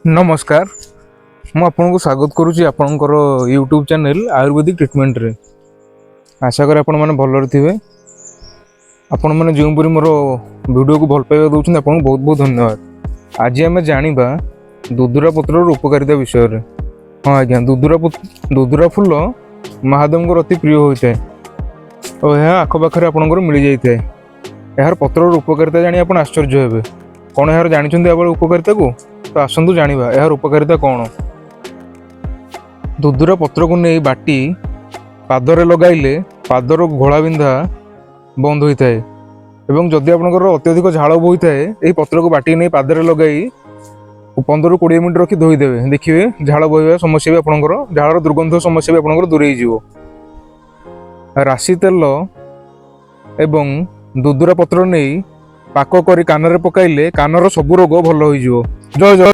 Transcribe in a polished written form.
नमस्कार मु आपको स्वागत करुच्ची आपणकर यूट्यूब चैनल आयुर्वेदिक ट्रिटमेंट रे। आशा करें आपण मैंने भलरे थे। आपण मैंने जोपरी मोर वीडियो को भल पाइबा दौरान आपको बहुत बहुत धन्यवाद। आज आम जाना दुदुरा पत्र उपकारिता विषय रे। हाँ आज्ञा दुदुरा फूल महादेव अति प्रिय होता है और यह आखपाखे आपंकर मिल जाए। यार पत्र उपकारिता जानी आप आश्चर्य हे। कौन यार जानते आप उपकारिता को तो आसतु जाना यार उपकारिता कौन। दुदुरा पत्र को नहीं बाटी पादरे लगाइले पादर घोड़ा बिंधा बंद होता है एवं जदि आपंकर अत्यधिक झाड़ बोई थाए यही पत्र को बाटी नहीं पादरे लगाई 15-20 मिनट रखी धोईदेवे। देखिए झाड़ बोहवा समस्या भी आपंकर झाड़ दुर्गंध समस्या भी आपंकर दूरे जीव। राशि तेल एवं दुदुरा पत्र नहीं पाक करी कान रे पकाइले कानर सब रोग भल हो। जय जय।